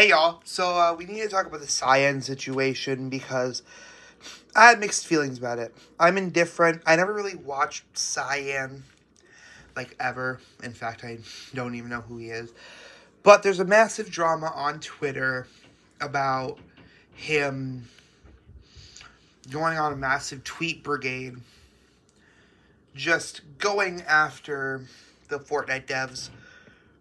Hey y'all, so we need to talk about the Scyan situation because I had mixed feelings about it. I'm indifferent. I never really watched Scyan, like, ever. In fact, I don't even know who he is. But there's a massive drama on Twitter about him going on a massive tweet brigade, just going after the Fortnite devs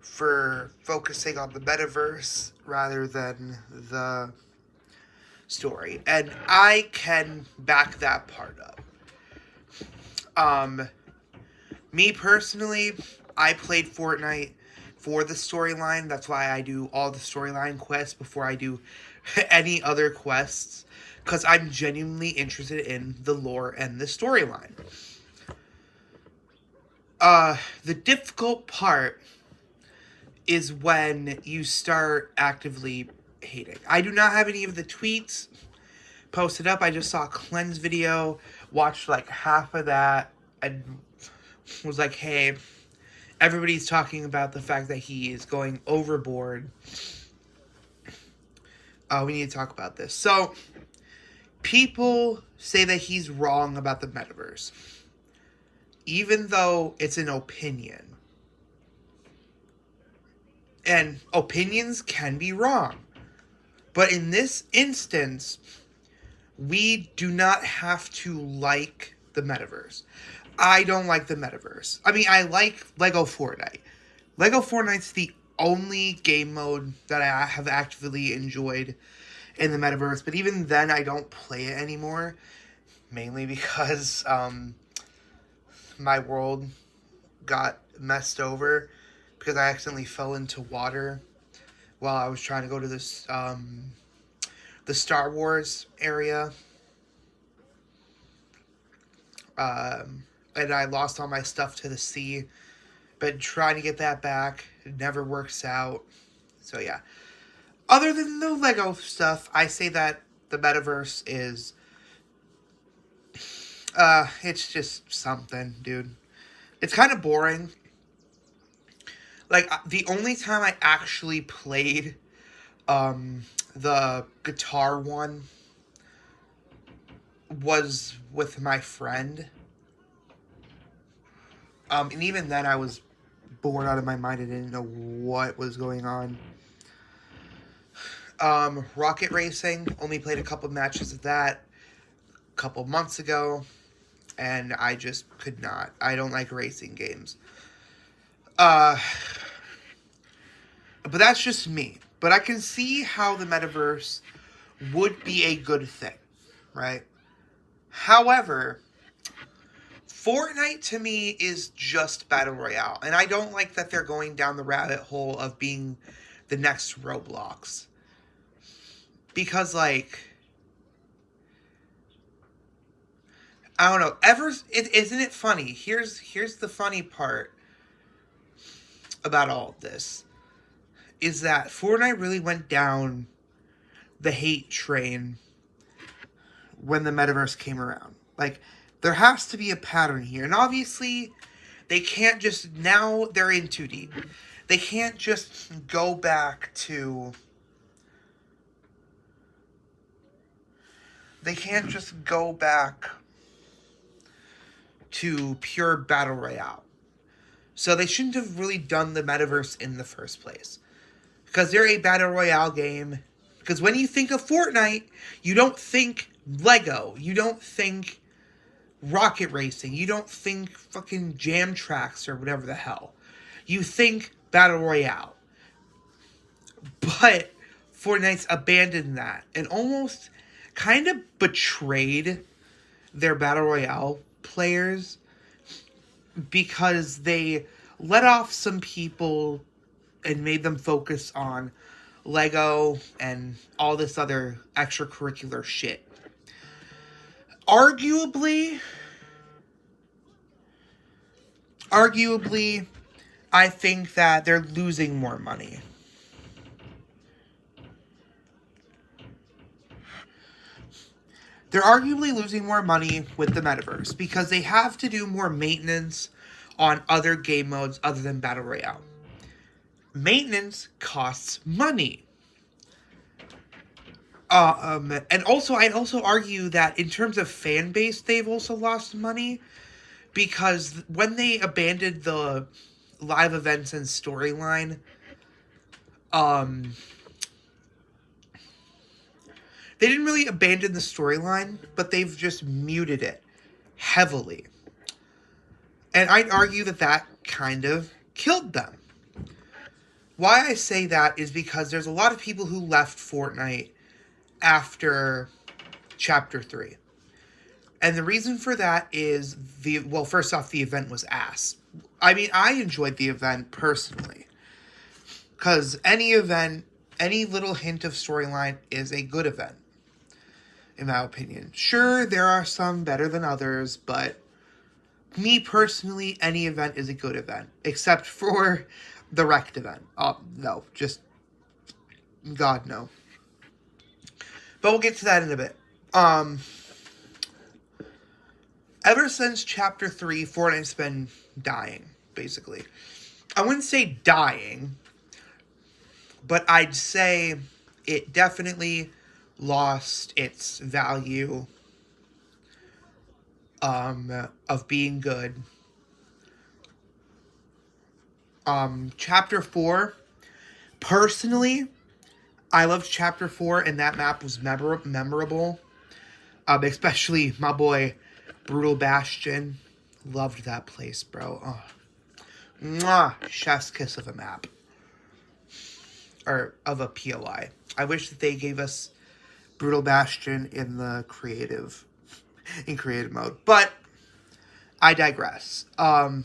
for focusing on the metaverse rather than the story. And I can back that part up. Me personally, I played Fortnite for the storyline. That's why I do all the storyline quests before I do any other quests, because I'm genuinely interested in the lore and the storyline. The difficult part is when you start actively hating. I do not have any of the tweets posted up. I just saw a cleanse video, watched like half of that, and was like, hey, everybody's talking about the fact that he is going overboard. We need to talk about this. So, people say that he's wrong about the metaverse, even though it's an opinion. And opinions can be wrong. But in this instance, we do not have to like the metaverse. I don't like the metaverse. I mean, I like Lego Fortnite. Lego Fortnite's the only game mode that I have actively enjoyed in the metaverse. But even then, I don't play it anymore. Mainly because my world got messed over because I accidentally fell into water while I was trying to go to this the Star Wars area. And I lost all my stuff to the sea. Been trying to get that back. It never works out. So yeah. Other than the Lego stuff, I say that the metaverse is it's just something, dude. It's kind of boring. Like, the only time I actually played the guitar one was with my friend. And even then I was bored out of my mind. I didn't know what was going on. Rocket Racing, only played a couple matches of that a couple months ago. And I just could not. I don't like racing games. But that's just me. But I can see how the metaverse would be a good thing, right? However, Fortnite to me is just Battle Royale. And I don't like that they're going down the rabbit hole of being the next Roblox. Because, like, I don't know. Isn't it funny? Here's the funny part about all of this. Is that Fortnite really went down the hate train when the metaverse came around. Like, there has to be a pattern here. And obviously, they can't just... Now they're in too deep. They can't just go back to... They can't just go back to pure Battle Royale. So they shouldn't have really done the metaverse in the first place. Because they're a Battle Royale game. Because when you think of Fortnite, you don't think Lego. You don't think Rocket Racing. You don't think fucking Jam Tracks or whatever the hell. You think Battle Royale. But Fortnite's abandoned that. And almost kind of betrayed their Battle Royale players. Because they let off some people and made them focus on Lego and all this other extracurricular shit. Arguably, I think that they're losing more money. They're arguably losing more money with the metaverse because they have to do more maintenance on other game modes other than Battle Royale. Maintenance costs money. And also, I'd also argue that in terms of fan base, they've also lost money because when they abandoned the live events and storyline, um, they didn't really abandon the storyline, but they've just muted it heavily. And I'd argue that that kind of killed them. Why I say that is because there's a lot of people who left Fortnite after Chapter 3. And the reason for that is well, first off, the event was ass. I mean, I enjoyed the event personally. Because any event, any little hint of storyline is a good event, in my opinion. Sure, there are some better than others, but me personally, any event is a good event. Except for the wrecked event. No, just God, no. But we'll get to that in a bit. Ever since Chapter 3, Fortnite's been dying, basically. I wouldn't say dying, but I'd say it definitely lost its value of being good. Chapter 4, personally, I loved Chapter 4, and that map was memorable. Especially my boy, Brutal Bastion. Loved that place, bro. Oh. Mwah! Chef's kiss of a map. Or of a POI. I wish that they gave us Brutal Bastion in the creative mode. But I digress. Hold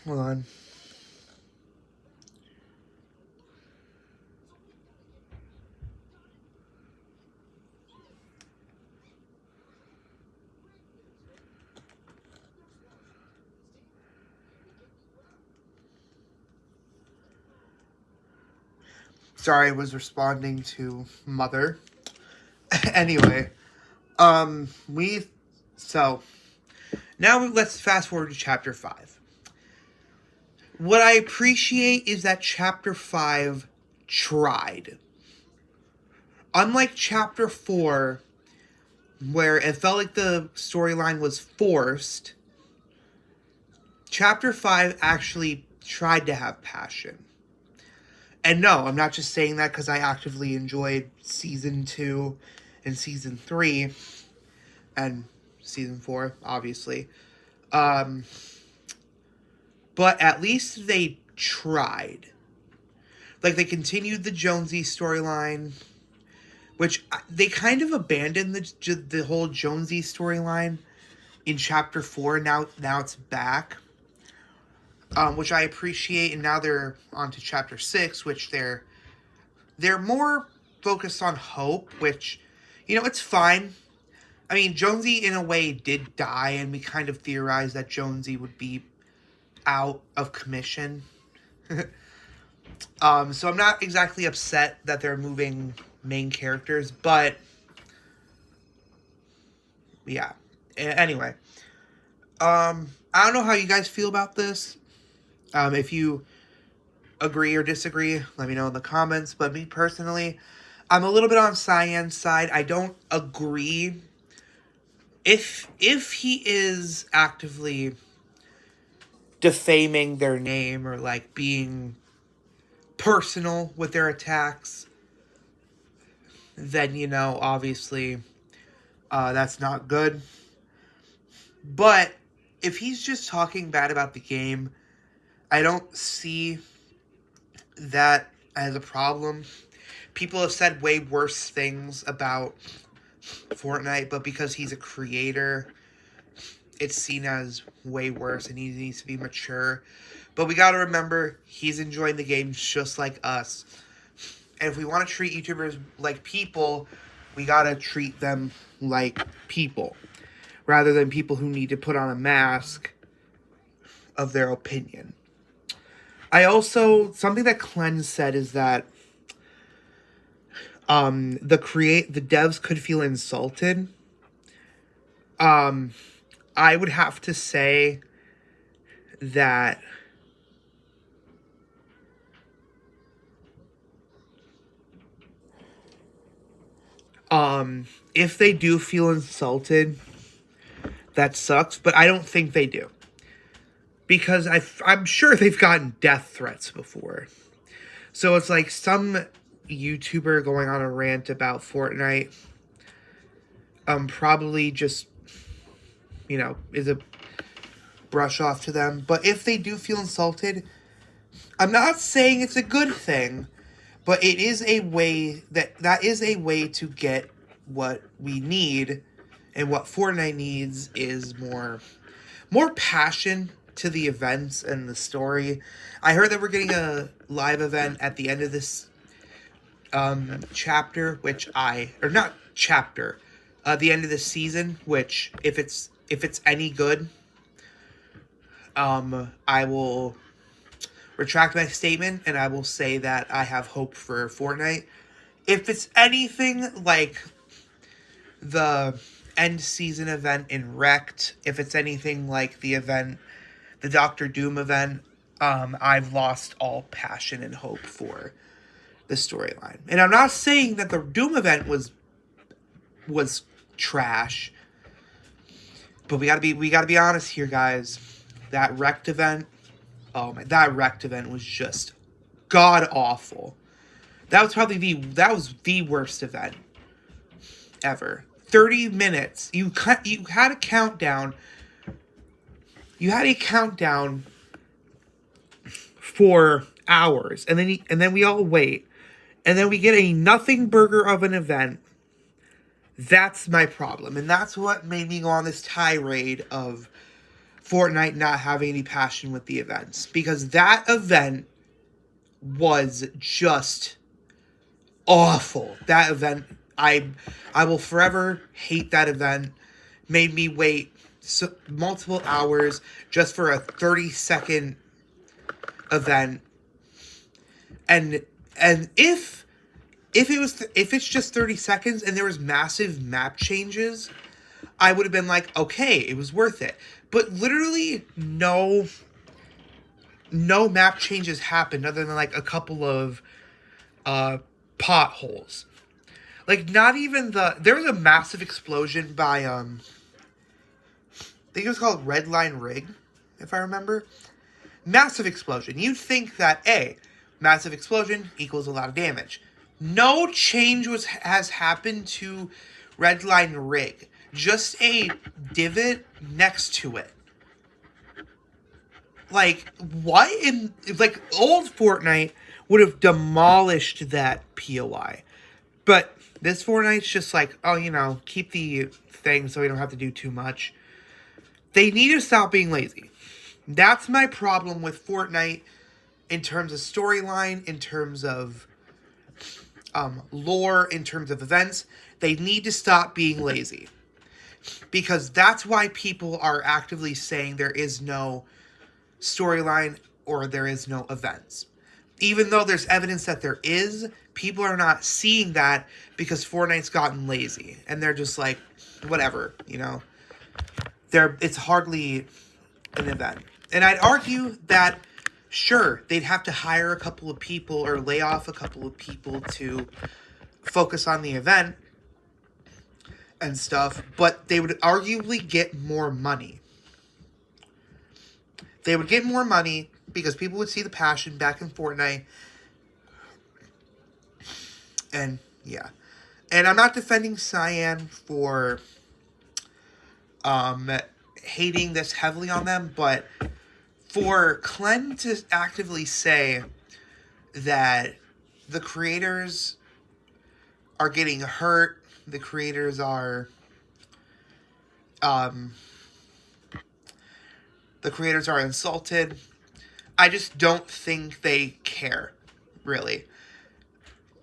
on. Sorry, I was responding to Mother. Anyway, so now let's fast forward to Chapter 5. What I appreciate is that Chapter 5 tried. Unlike Chapter 4, where it felt like the storyline was forced, Chapter 5 actually tried to have passion. And no, I'm not just saying that because I actively enjoyed Season 2 and Season 3 and Season 4, obviously. But at least they tried. Like, they continued the Jonesy storyline, which they kind of abandoned the whole Jonesy storyline in Chapter 4. Now it's back. Which I appreciate, and now they're on to Chapter 6, which they're more focused on Hope, which, it's fine. I mean, Jonesy, in a way, did die, and we kind of theorized that Jonesy would be out of commission. So I'm not exactly upset that they're moving main characters, but yeah. Anyway, I don't know how you guys feel about this. If you agree or disagree, let me know in the comments. But me personally, I'm a little bit on Scyan's side. I don't agree. If he is actively defaming their name or like being personal with their attacks, then obviously that's not good. But if he's just talking bad about the game, I don't see that as a problem. People have said way worse things about Fortnite, but because he's a creator, it's seen as way worse, and he needs to be mature. But we gotta remember, he's enjoying the game just like us. And if we want to treat YouTubers like people, we gotta treat them like people, rather than people who need to put on a mask of their opinion. Something that Cleanse said is that the devs could feel insulted. I would have to say that If they do feel insulted, that sucks, but I don't think they do. Because I'm sure they've gotten death threats before. So it's like some YouTuber going on a rant about Fortnite probably just, is a brush off to them. But if they do feel insulted, I'm not saying it's a good thing, but it is a way that is a way to get what we need, and what Fortnite needs is more passion to the events and the story. I heard that we're getting a live event at the end of this chapter, the end of this season, which if it's any good, I will retract my statement and I will say that I have hope for Fortnite. If it's anything like the end season event in Wrecked, if it's anything like the Doctor Doom event, I've lost all passion and hope for the storyline. And I'm not saying that the Doom event was trash, but we gotta be honest here, guys. That Wrecked event, that Wrecked event was just god awful. That was probably the worst event ever. 30 minutes. You had a countdown. You had a countdown for hours, and then we all wait, and then we get a nothing burger of an event. That's my problem, and that's what made me go on this tirade of Fortnite not having any passion with the events, because that event was just awful. That event, I will forever hate that event. Made me wait multiple hours just for a 30-second event. And if it's just 30 seconds and there was massive map changes, I would have been like, okay, it was worth it. But literally no map changes happened other than like a couple of potholes. Like, not even there was a massive explosion by I think it was called Red Line Rig, if I remember. Massive explosion. You'd think that massive explosion equals a lot of damage. No change has happened to Red Line Rig. Just a divot next to it. Like, what in... Like, old Fortnite would have demolished that POI. But this Fortnite's just like, keep the thing so we don't have to do too much. They need to stop being lazy. That's my problem with Fortnite in terms of storyline, in terms of lore, in terms of events. They need to stop being lazy. Because that's why people are actively saying there is no storyline or there is no events. Even though there's evidence that there is, people are not seeing that because Fortnite's gotten lazy. And they're just like, whatever, it's hardly an event. And I'd argue that, sure, they'd have to hire a couple of people or lay off a couple of people to focus on the event and stuff, but they would arguably get more money. They would get more money because people would see the passion back in Fortnite. And, yeah. And I'm not defending Scyan for hating this heavily on them, but for Clem to actively say that the creators are getting hurt, the creators are insulted, I just don't think they care, really.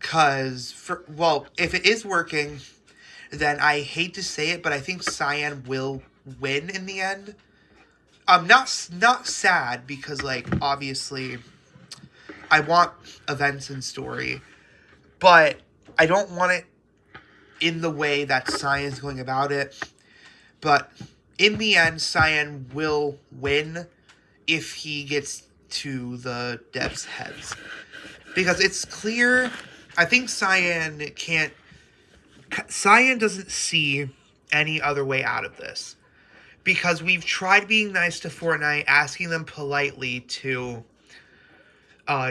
Because, if it is working, then I hate to say it, but I think Scyan will win in the end. I'm not sad, because, obviously, I want events and story, but I don't want it in the way that Scyan's going about it. But in the end, Scyan will win if he gets to the devs' heads. Because it's clear, I think Scyan can't Scyan doesn't see any other way out of this. Because we've tried being nice to Fortnite, asking them politely to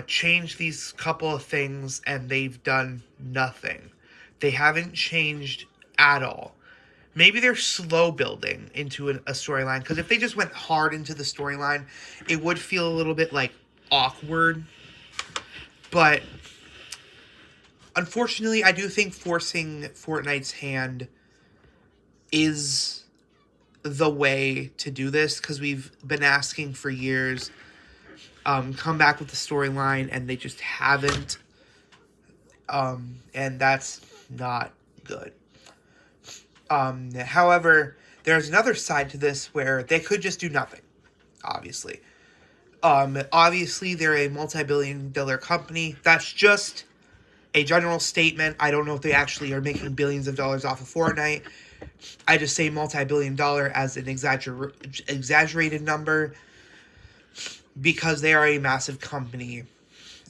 change these couple of things, and they've done nothing. They haven't changed at all. Maybe they're slow building into a storyline, because if they just went hard into the storyline, it would feel a little bit like awkward. But unfortunately, I do think forcing Fortnite's hand is the way to do this, because we've been asking for years, come back with the storyline, and they just haven't, and that's not good. However, there's another side to this where they could just do nothing, obviously. Obviously, they're a multi-billion-dollar company. That's just a general statement. I don't know if they actually are making billions of dollars off of Fortnite. I just say multi-billion-dollar as an exaggerated number because they are a massive company.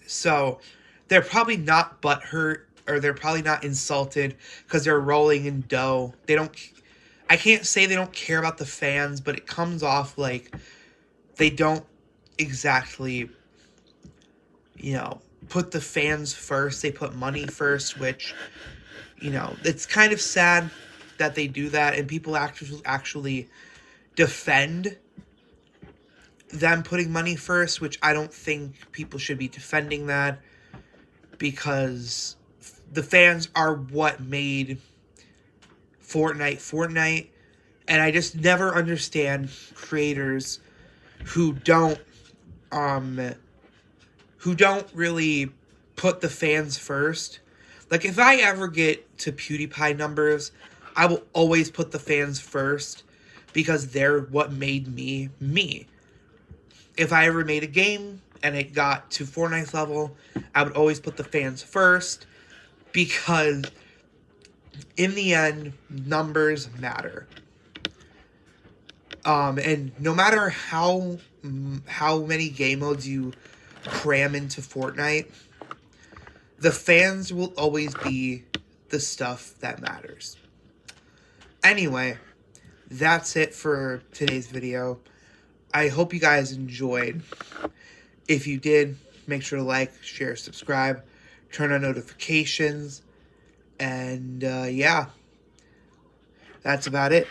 So they're probably not butthurt, or they're probably not insulted because they're rolling in dough. I can't say they don't care about the fans, but it comes off like they don't exactly, put the fans first. They put money first, which, it's kind of sad that they do that, and people actually defend them putting money first, which I don't think people should be defending that, because the fans are what made Fortnite, and I just never understand creators who don't really put the fans first. Like, if I ever get to PewDiePie numbers, I will always put the fans first, because they're what made me, me. If I ever made a game and it got to Fortnite's level, I would always put the fans first, because in the end, numbers matter. And no matter how many game modes you cram into Fortnite, the fans will always be the stuff that matters. Anyway, that's it for today's video. I hope you guys enjoyed. If you did, make sure to like, share, subscribe, turn on notifications, and yeah, that's about it.